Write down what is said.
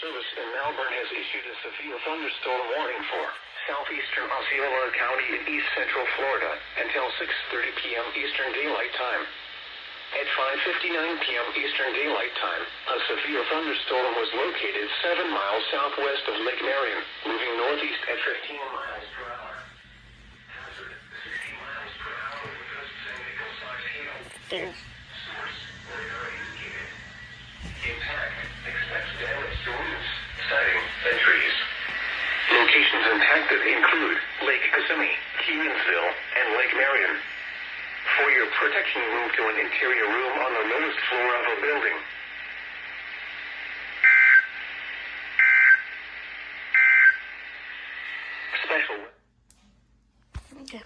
Service in Melbourne has issued a severe thunderstorm warning for southeastern Osceola County in east central Florida until 6:30 p.m. Eastern Daylight Time. At 5:59 p.m. Eastern Daylight Time, a severe thunderstorm was located 7 miles southwest of Lake Marion, moving northeast at 15 miles per hour. Hazard, 60 miles per hour with gusts and nickel-sized hail. Source, radar indicated. Impact, expect damage to roofs, siding, and trees. Locations impacted include Lake Kissimmee, Kenansville, and Lake Marion. For your protection, move to an interior room on the lowest floor of a building.